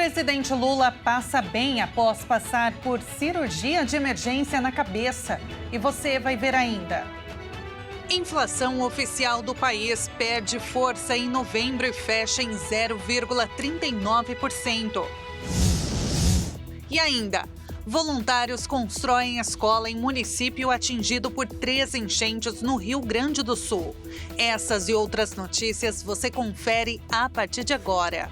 presidente Lula passa bem após passar por cirurgia de emergência na cabeça. E você vai ver ainda. Inflação oficial do país perde força em novembro e fecha em 0,39%. E ainda, voluntários constroem escola em município atingido por 3 enchentes no Rio Grande do Sul. Essas e outras notícias você confere a partir de agora.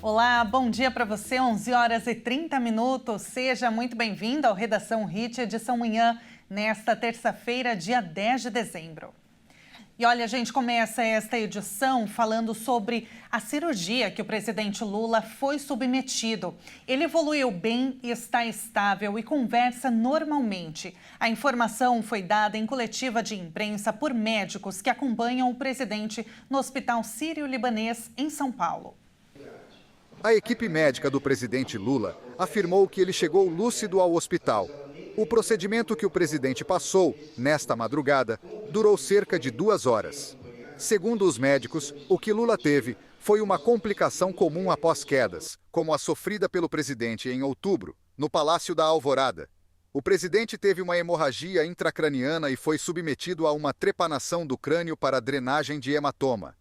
Olá, bom dia para você, 11h30. Seja muito bem-vindo ao Redação Hit, edição manhã, nesta terça-feira, dia 10 de dezembro. E olha, a gente começa esta edição falando sobre a cirurgia que o presidente Lula foi submetido. Ele evoluiu bem, está estável e conversa normalmente. A informação foi dada em coletiva de imprensa por médicos que acompanham o presidente no Hospital Sírio-Libanês, em São Paulo. A equipe médica do presidente Lula afirmou que ele chegou lúcido ao hospital. O procedimento que o presidente passou, nesta madrugada, durou cerca de 2 horas. Segundo os médicos, o que Lula teve foi uma complicação comum após quedas, como a sofrida pelo presidente em outubro, no Palácio da Alvorada. O presidente teve uma hemorragia intracraniana e foi submetido a uma trepanação do crânio para drenagem de hematoma.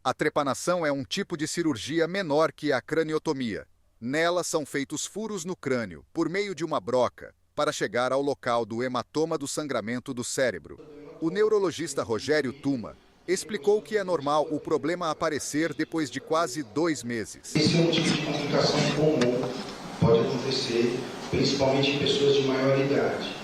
A trepanação é um tipo de cirurgia menor que a craniotomia. Nela são feitos furos no crânio, por meio de uma broca, para chegar ao local do hematoma do sangramento do cérebro. O neurologista Rogério Tuma explicou que é normal o problema aparecer depois de quase 2 meses. Esse é um tipo de complicação comum, pode acontecer principalmente em pessoas de maior idade.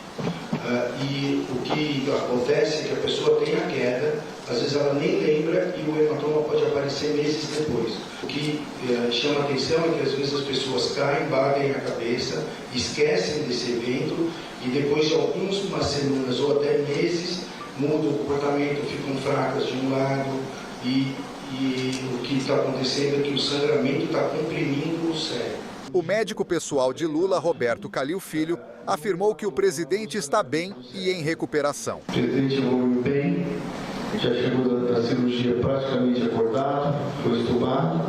E o que acontece é que a pessoa tem a queda, às vezes ela nem lembra e o hematoma pode aparecer meses depois. O que chama a atenção é que às vezes as pessoas caem, batem a cabeça, esquecem desse evento e depois de algumas semanas ou até meses muda o comportamento, ficam fracas de um lado e o que está acontecendo é que o sangramento está comprimindo o cérebro. O médico pessoal de Lula, Roberto Calil Filho, afirmou que o presidente está bem e em recuperação. O presidente evoluiu bem, já chegou da cirurgia praticamente acordado, foi estubado,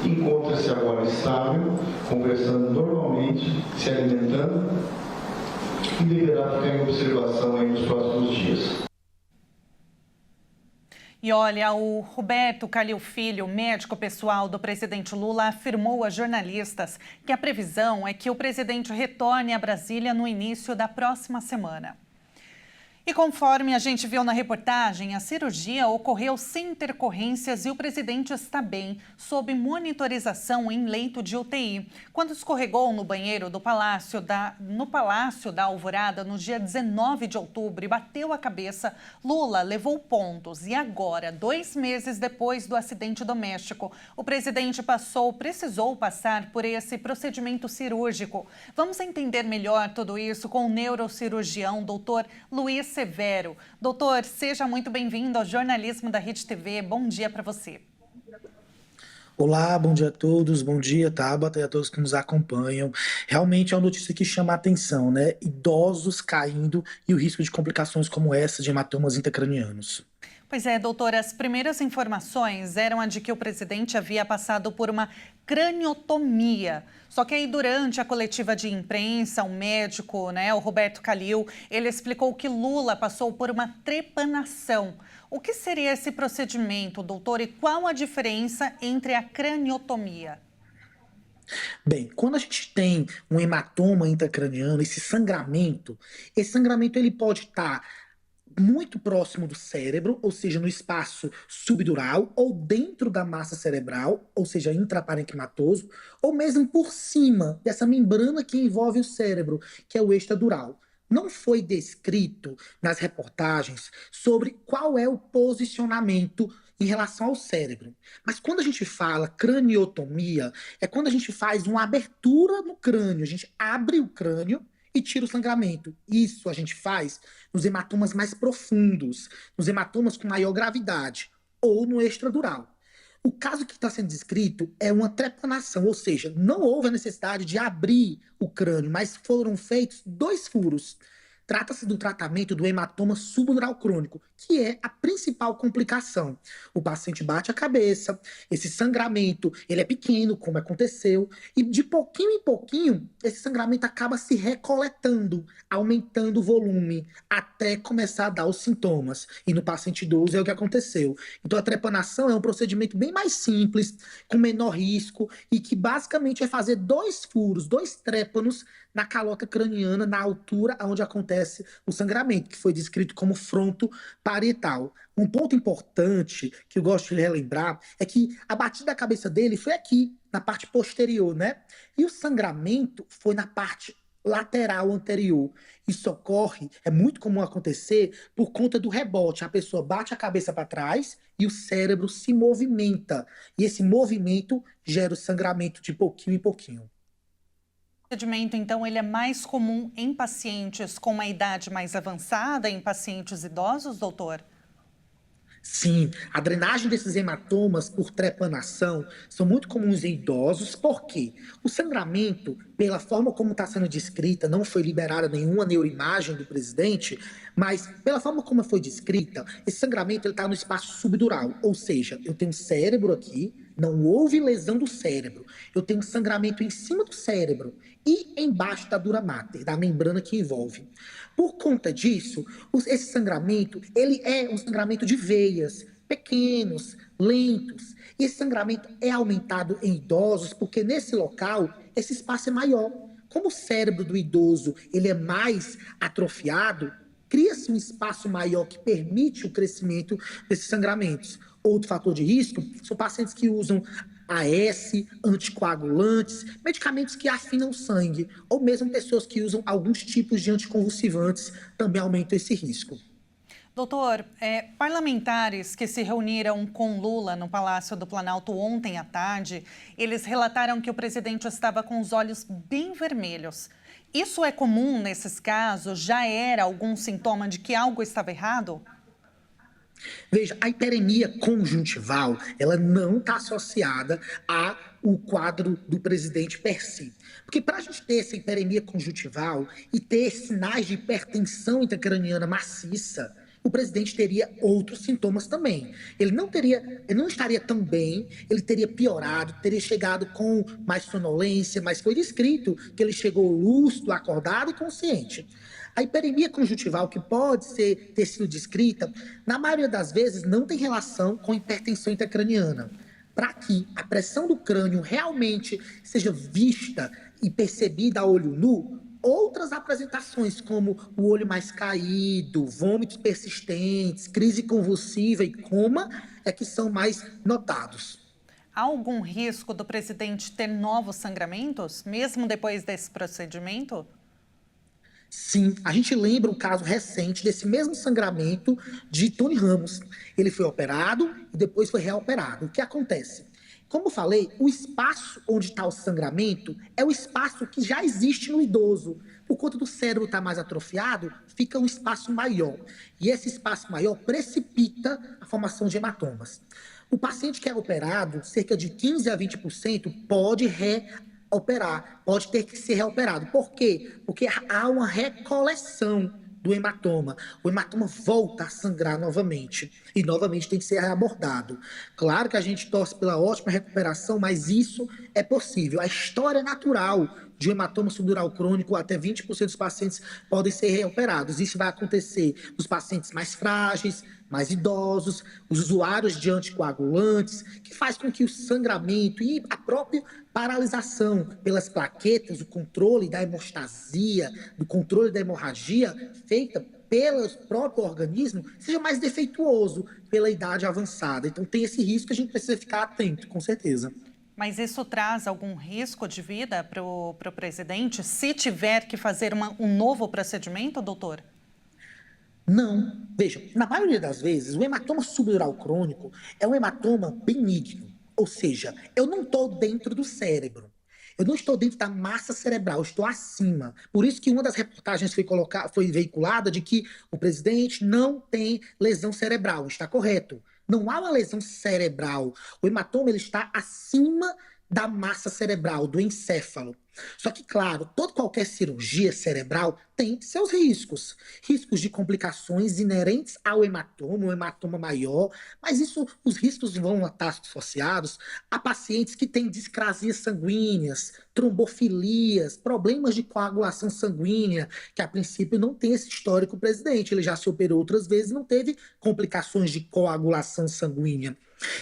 encontra-se agora estável, conversando normalmente, se alimentando e deverá ficar em observação aí nos próximos dias. E olha, o Roberto Calil Filho, médico pessoal do presidente Lula, afirmou a jornalistas que a previsão é que o presidente retorne a Brasília no início da próxima semana. E conforme a gente viu na reportagem, a cirurgia ocorreu sem intercorrências e o presidente está bem, sob monitorização em leito de UTI. Quando escorregou no banheiro do Palácio da Alvorada no dia 19 de outubro e bateu a cabeça, Lula levou pontos. E agora, 2 meses depois do acidente doméstico, o presidente precisou passar por esse procedimento cirúrgico. Vamos entender melhor tudo isso com o neurocirurgião, doutor Luiz Severo. Doutor, seja muito bem-vindo ao jornalismo da Rede TV. Bom dia para você. Olá, bom dia a todos, bom dia, Tabata, e a todos que nos acompanham. Realmente é uma notícia que chama a atenção, né? Idosos caindo e o risco de complicações como essa de hematomas intracranianos. Pois é, doutora, as primeiras informações eram a de que o presidente havia passado por uma craniotomia. Só que aí, durante a coletiva de imprensa, o médico, o Roberto Calil, ele explicou que Lula passou por uma trepanação. O que seria esse procedimento, doutor, e qual a diferença entre a craniotomia? Bem, quando a gente tem um hematoma intracraniano, esse sangramento ele pode estar muito próximo do cérebro, ou seja, no espaço subdural, ou dentro da massa cerebral, ou seja, intraparenquimatoso, ou mesmo por cima dessa membrana que envolve o cérebro, que é o extradural. Não foi descrito nas reportagens sobre qual é o posicionamento em relação ao cérebro. Mas quando a gente fala craniotomia, é quando a gente faz uma abertura no crânio, a gente abre o crânio e tira o sangramento. Isso a gente faz nos hematomas mais profundos, nos hematomas com maior gravidade, ou no extradural. O caso que está sendo descrito é uma trepanação, ou seja, não houve a necessidade de abrir o crânio, mas foram feitos 2 furos Trata-se do tratamento do hematoma subdural crônico, que é a principal complicação. O paciente bate a cabeça, esse sangramento, ele é pequeno, como aconteceu, e de pouquinho em pouquinho, esse sangramento acaba se recoletando, aumentando o volume, até começar a dar os sintomas. E no paciente idoso é o que aconteceu. Então a trepanação é um procedimento bem mais simples, com menor risco, e que basicamente é fazer 2 furos, 2 trépanos na caloca craniana, na altura onde acontece o sangramento, que foi descrito como fronto parietal. Um ponto importante que eu gosto de relembrar é que a batida da cabeça dele foi aqui, na parte posterior, né? E o sangramento foi na parte lateral anterior. Isso ocorre, é muito comum acontecer por conta do rebote. A pessoa bate a cabeça para trás e o cérebro se movimenta. E esse movimento gera o sangramento de pouquinho em pouquinho. O procedimento, então, ele é mais comum em pacientes com uma idade mais avançada, em pacientes idosos, doutor? Sim, a drenagem desses hematomas por trepanação são muito comuns em idosos, porque o sangramento, pela forma como está sendo descrita, não foi liberada nenhuma neuroimagem do presidente, mas pela forma como foi descrita, esse sangramento está no espaço subdural, ou seja, eu tenho cérebro aqui, não houve lesão do cérebro, eu tenho sangramento em cima do cérebro e embaixo da dura mater, da membrana que envolve. Por conta disso, esse sangramento, ele é um sangramento de veias, pequenos, lentos. E esse sangramento é aumentado em idosos porque nesse local, esse espaço é maior. Como o cérebro do idoso ele é mais atrofiado, cria-se um espaço maior que permite o crescimento desses sangramentos. Outro fator de risco são pacientes que usam AS, anticoagulantes, medicamentos que afinam o sangue, ou mesmo pessoas que usam alguns tipos de anticonvulsivantes também aumentam esse risco. Doutor, parlamentares que se reuniram com Lula no Palácio do Planalto ontem à tarde, eles relataram que o presidente estava com os olhos bem vermelhos. Isso é comum nesses casos? Já era algum sintoma de que algo estava errado? Veja, a hiperemia conjuntival, ela não está associada ao quadro do presidente per si. Porque para a gente ter essa hiperemia conjuntival e ter sinais de hipertensão intracraniana maciça, o presidente teria outros sintomas também. Ele não estaria tão bem, ele teria piorado, teria chegado com mais sonolência, mas foi descrito que ele chegou lúcido, acordado e consciente. A hiperemia conjuntival, que pode ter sido descrita, na maioria das vezes não tem relação com hipertensão intracraniana. Para que a pressão do crânio realmente seja vista e percebida a olho nu, outras apresentações, como o olho mais caído, vômitos persistentes, crise convulsiva e coma, é que são mais notados. Há algum risco do presidente ter novos sangramentos, mesmo depois desse procedimento? Sim, a gente lembra um caso recente desse mesmo sangramento de Tony Ramos. Ele foi operado e depois foi reoperado. O que acontece? Como eu falei, o espaço onde está o sangramento é o espaço que já existe no idoso. Por conta do cérebro estar mais atrofiado, fica um espaço maior. E esse espaço maior precipita a formação de hematomas. O paciente que é operado, cerca de 15 a 20% pode reoperar, pode ter que ser reoperado. Por quê? Porque há uma recoleção do hematoma. O hematoma volta a sangrar novamente e novamente tem que ser reabordado. Claro que a gente torce pela ótima recuperação, mas isso é possível. A história natural de um hematoma subdural crônico, até 20% dos pacientes podem ser reoperados. Isso vai acontecer nos pacientes mais frágeis, mais idosos, os usuários de anticoagulantes, que faz com que o sangramento e a própria paralisação pelas plaquetas, o controle da hemostasia, do controle da hemorragia feita pelo próprio organismo, seja mais defeituoso pela idade avançada. Então tem esse risco que a gente precisa ficar atento, com certeza. Mas isso traz algum risco de vida para o presidente, se tiver que fazer um novo procedimento, doutor? Não. Veja, na maioria das vezes, o hematoma subdural crônico é um hematoma benigno. Ou seja, eu não estou dentro do cérebro. Eu não estou dentro da massa cerebral, eu estou acima. Por isso que uma das reportagens foi veiculada de que o presidente não tem lesão cerebral. Está correto. Não há uma lesão cerebral. O hematoma ele está acima da massa cerebral, do encéfalo. Só que, claro, qualquer cirurgia cerebral tem seus riscos. Riscos de complicações inerentes ao hematoma, um hematoma maior, mas os riscos vão estar associados a pacientes que têm discrasias sanguíneas, trombofilias, problemas de coagulação sanguínea, que a princípio não tem esse histórico presidente. Ele já se operou outras vezes e não teve complicações de coagulação sanguínea.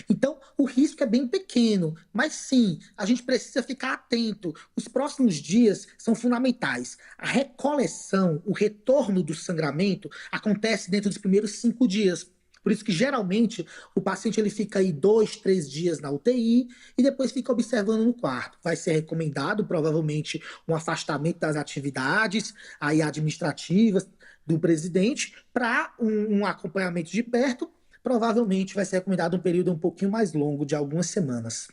Então, o risco é bem pequeno, mas sim, a gente precisa ficar atento. Os próximos dias são fundamentais. A recoleção, o retorno do sangramento acontece dentro dos primeiros 5 dias. Por isso que, geralmente, o paciente ele fica aí 2, 3 dias na UTI e depois fica observando no quarto. Vai ser recomendado, provavelmente, um afastamento das atividades aí administrativas do presidente para um acompanhamento de perto. Provavelmente vai ser recomendado um período um pouquinho mais longo, de algumas semanas.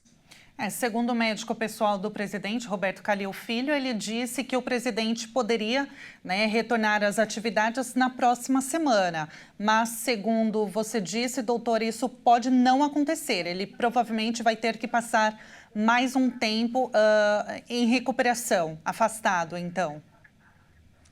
Segundo o médico pessoal do presidente, Roberto Calil Filho, ele disse que o presidente poderia, retornar às atividades na próxima semana. Mas, segundo você disse, doutor, isso pode não acontecer. Ele provavelmente vai ter que passar mais um tempo em recuperação, afastado, então.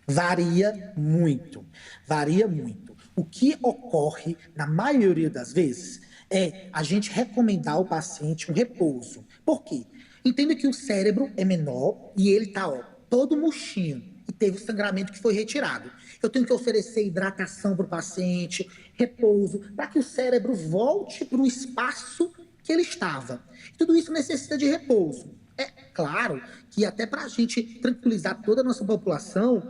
Varia muito, varia muito. O que ocorre, na maioria das vezes, é a gente recomendar ao paciente um repouso. Por quê? Entenda que o cérebro é menor e ele está todo murchinho e teve o sangramento que foi retirado. Eu tenho que oferecer hidratação para o paciente, repouso, para que o cérebro volte para o espaço que ele estava. Tudo isso necessita de repouso. É claro que até para a gente tranquilizar toda a nossa população,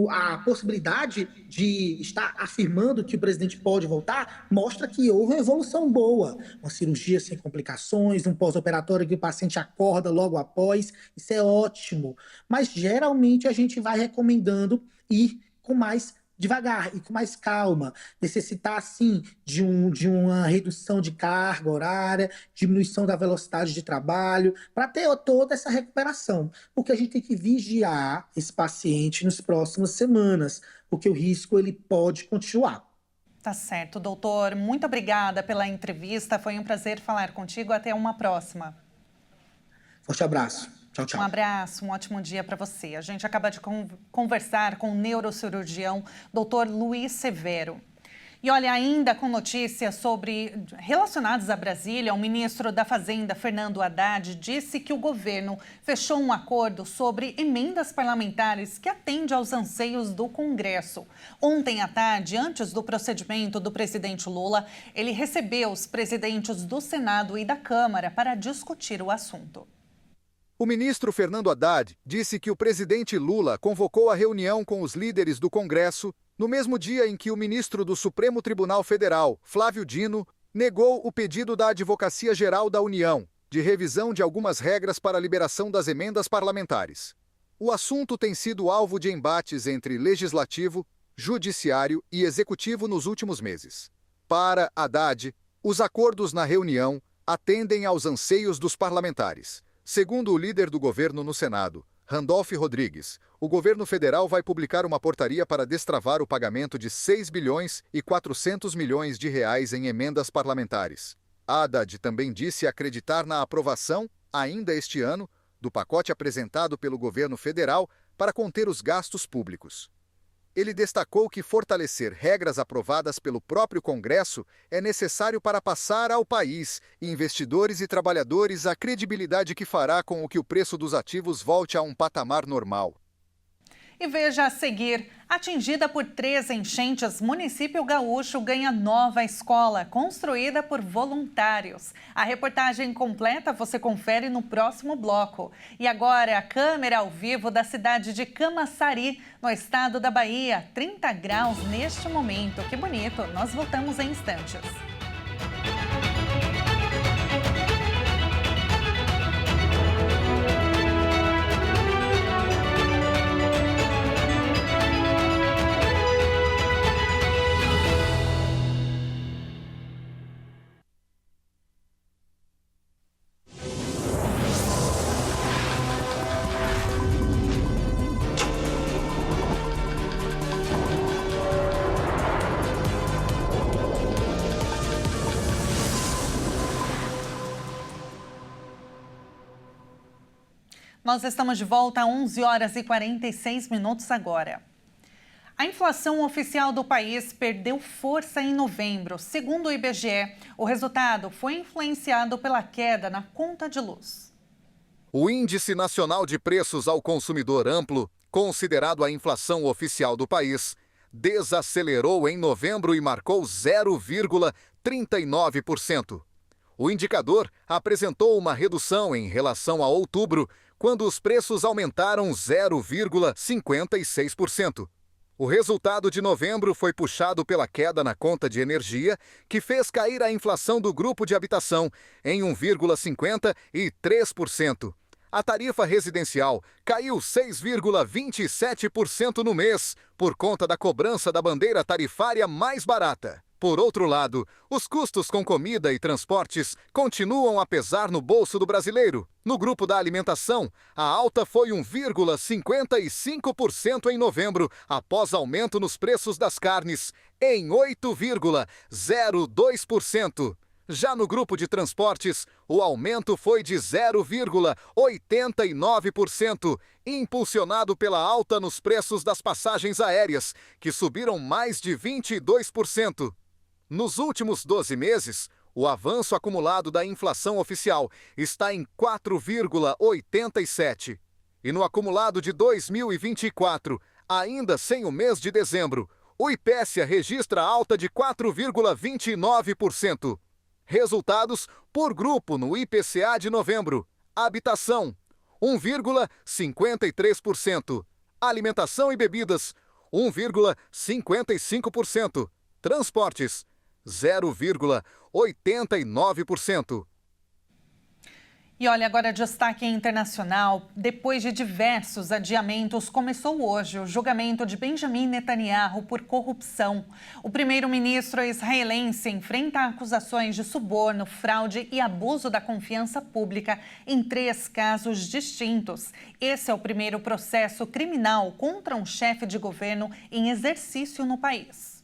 a possibilidade de estar afirmando que o presidente pode voltar mostra que houve uma evolução boa. Uma cirurgia sem complicações, um pós-operatório que o paciente acorda logo após, isso é ótimo. Mas geralmente a gente vai recomendando ir com mais devagar e com mais calma, necessitar, sim, de uma redução de carga horária, diminuição da velocidade de trabalho, para ter toda essa recuperação. Porque a gente tem que vigiar esse paciente nas próximas semanas, porque o risco ele pode continuar. Tá certo, doutor. Muito obrigada pela entrevista. Foi um prazer falar contigo. Até uma próxima. Forte abraço. Tchau, tchau. Um abraço, um ótimo dia para você. A gente acaba de conversar com o neurocirurgião Dr. Luiz Severo. E olha, ainda com notícias relacionadas a Brasília, o ministro da Fazenda, Fernando Haddad, disse que o governo fechou um acordo sobre emendas parlamentares que atende aos anseios do Congresso. Ontem à tarde, antes do procedimento do presidente Lula, ele recebeu os presidentes do Senado e da Câmara para discutir o assunto. O ministro Fernando Haddad disse que o presidente Lula convocou a reunião com os líderes do Congresso no mesmo dia em que o ministro do Supremo Tribunal Federal, Flávio Dino, negou o pedido da Advocacia Geral da União de revisão de algumas regras para a liberação das emendas parlamentares. O assunto tem sido alvo de embates entre legislativo, judiciário e executivo nos últimos meses. Para Haddad, os acordos na reunião atendem aos anseios dos parlamentares. Segundo o líder do governo no Senado, Randolph Rodrigues, o governo federal vai publicar uma portaria para destravar o pagamento de 6 bilhões e 400 milhões de reais em emendas parlamentares. Haddad também disse acreditar na aprovação, ainda este ano, do pacote apresentado pelo governo federal para conter os gastos públicos. Ele destacou que fortalecer regras aprovadas pelo próprio Congresso é necessário para passar ao país, investidores e trabalhadores, a credibilidade que fará com que o preço dos ativos volte a um patamar normal. E veja a seguir, atingida por 3 enchentes, município gaúcho ganha nova escola, construída por voluntários. A reportagem completa você confere no próximo bloco. E agora, a câmera ao vivo da cidade de Camaçari, no estado da Bahia. 30 graus neste momento. Que bonito! Nós voltamos em instantes. Nós estamos de volta a 11 horas e 46 minutos agora. A inflação oficial do país perdeu força em novembro. Segundo o IBGE, o resultado foi influenciado pela queda na conta de luz. O Índice Nacional de Preços ao Consumidor Amplo, considerado a inflação oficial do país, desacelerou em novembro e marcou 0,39%. O indicador apresentou uma redução em relação a outubro, quando os preços aumentaram 0,56%. O resultado de novembro foi puxado pela queda na conta de energia, que fez cair a inflação do grupo de habitação em 1,53%. A tarifa residencial caiu 6,27% no mês, por conta da cobrança da bandeira tarifária mais barata. Por outro lado, os custos com comida e transportes continuam a pesar no bolso do brasileiro. No grupo da alimentação, a alta foi 1,55% em novembro, após aumento nos preços das carnes, em 8,02%. Já no grupo de transportes, o aumento foi de 0,89%, impulsionado pela alta nos preços das passagens aéreas, que subiram mais de 22%. Nos últimos 12 meses, o avanço acumulado da inflação oficial está em 4,87%. E no acumulado de 2024, ainda sem o mês de dezembro, o IPECA registra alta de 4,29%. Resultados por grupo no IPCA de novembro: habitação, 1,53%, alimentação e bebidas, 1,55%, transportes, 0,89%. E olha, agora destaque internacional. Depois de diversos adiamentos, começou hoje o julgamento de Benjamin Netanyahu por corrupção. O primeiro-ministro israelense enfrenta acusações de suborno, fraude e abuso da confiança pública em 3 casos distintos. Esse é o primeiro processo criminal contra um chefe de governo em exercício no país.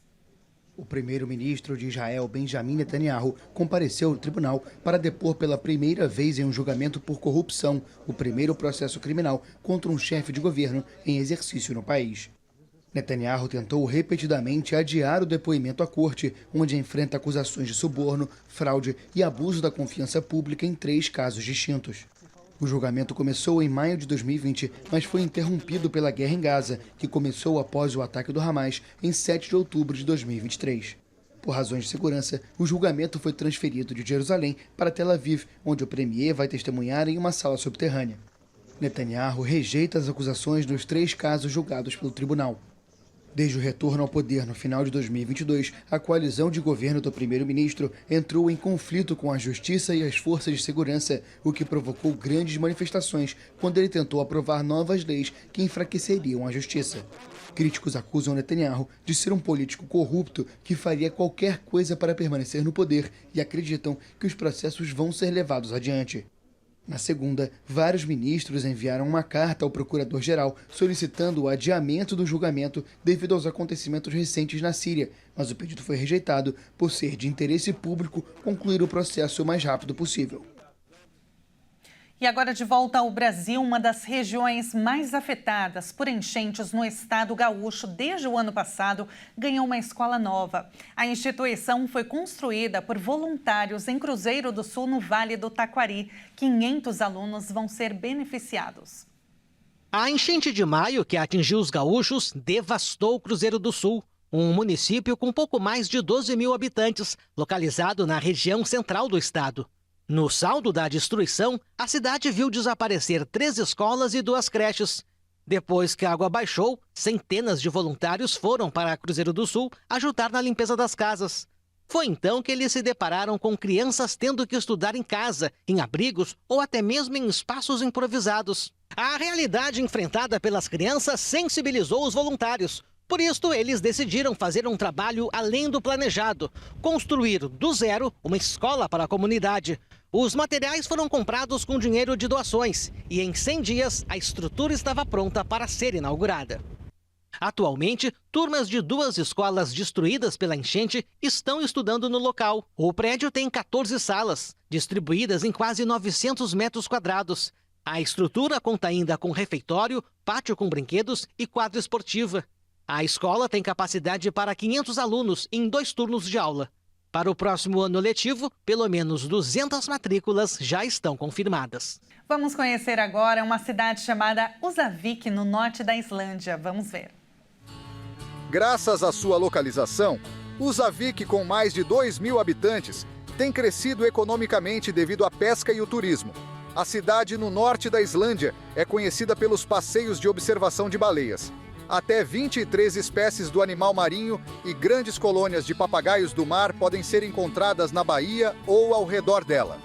O primeiro-ministro de Israel, Benjamin Netanyahu, compareceu no tribunal para depor pela primeira vez em um julgamento por corrupção, o primeiro processo criminal contra um chefe de governo em exercício no país. Netanyahu tentou repetidamente adiar o depoimento à corte, onde enfrenta acusações de suborno, fraude e abuso da confiança pública em 3 casos distintos. O julgamento começou em maio de 2020, mas foi interrompido pela guerra em Gaza, que começou após o ataque do Hamas em 7 de outubro de 2023. Por razões de segurança, o julgamento foi transferido de Jerusalém para Tel Aviv, onde o premier vai testemunhar em uma sala subterrânea. Netanyahu rejeita as acusações nos 3 casos julgados pelo tribunal. Desde o retorno ao poder no final de 2022, a coalizão de governo do primeiro-ministro entrou em conflito com a justiça e as forças de segurança, o que provocou grandes manifestações quando ele tentou aprovar novas leis que enfraqueceriam a justiça. Críticos acusam Netanyahu de ser um político corrupto que faria qualquer coisa para permanecer no poder e acreditam que os processos vão ser levados adiante. Na segunda, vários ministros enviaram uma carta ao procurador-geral solicitando o adiamento do julgamento devido aos acontecimentos recentes na Síria, mas o pedido foi rejeitado por ser de interesse público concluir o processo o mais rápido possível. E agora de volta ao Brasil, uma das regiões mais afetadas por enchentes no estado gaúcho desde o ano passado ganhou uma escola nova. A instituição foi construída por voluntários em Cruzeiro do Sul, no Vale do Taquari. 500 alunos vão ser beneficiados. A enchente de maio, que atingiu os gaúchos, devastou Cruzeiro do Sul, um município com pouco mais de 12 mil habitantes, localizado na região central do estado. No saldo da destruição, a cidade viu desaparecer 3 escolas e 2 creches. Depois que a água baixou, centenas de voluntários foram para Cruzeiro do Sul ajudar na limpeza das casas. Foi então que eles se depararam com crianças tendo que estudar em casa, em abrigos ou até mesmo em espaços improvisados. A realidade enfrentada pelas crianças sensibilizou os voluntários. Por isso, eles decidiram fazer um trabalho além do planejado, construir do zero uma escola para a comunidade. Os materiais foram comprados com dinheiro de doações e em 100 dias a estrutura estava pronta para ser inaugurada. Atualmente, turmas de 2 escolas destruídas pela enchente estão estudando no local. O prédio tem 14 salas, distribuídas em quase 900 metros quadrados. A estrutura conta ainda com refeitório, pátio com brinquedos e quadra esportiva. A escola tem capacidade para 500 alunos em 2 turnos de aula. Para o próximo ano letivo, pelo menos 200 matrículas já estão confirmadas. Vamos conhecer agora uma cidade chamada Húsavík, no norte da Islândia. Vamos ver. Graças à sua localização, Húsavík, com mais de 2.000 habitantes, tem crescido economicamente devido à pesca e o turismo. A cidade no norte da Islândia é conhecida pelos passeios de observação de baleias. Até 23 espécies do animal marinho e grandes colônias de papagaios do mar podem ser encontradas na baía ou ao redor dela.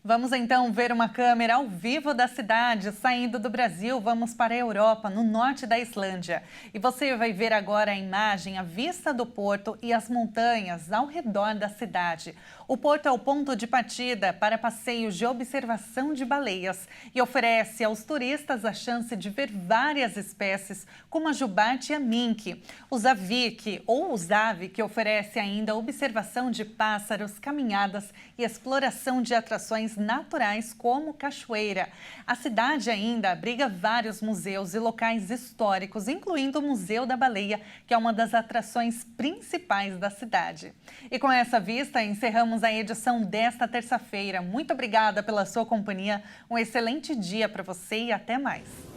Vamos então ver uma câmera ao vivo da cidade. Saindo do Brasil, vamos para a Europa, no norte da Islândia. E você vai ver agora a imagem, a vista do porto e as montanhas ao redor da cidade. O porto é o ponto de partida para passeios de observação de baleias e oferece aos turistas a chance de ver várias espécies, como a jubarte e a mink. Húsavík, ou Húsavík, oferece ainda observação de pássaros, caminhadas e exploração de atrações naturais como cachoeira. A cidade ainda abriga vários museus e locais históricos, incluindo o Museu da Baleia, que é uma das atrações principais da cidade. E com essa vista, encerramos a edição desta terça-feira. Muito obrigada pela sua companhia, um excelente dia para você e até mais.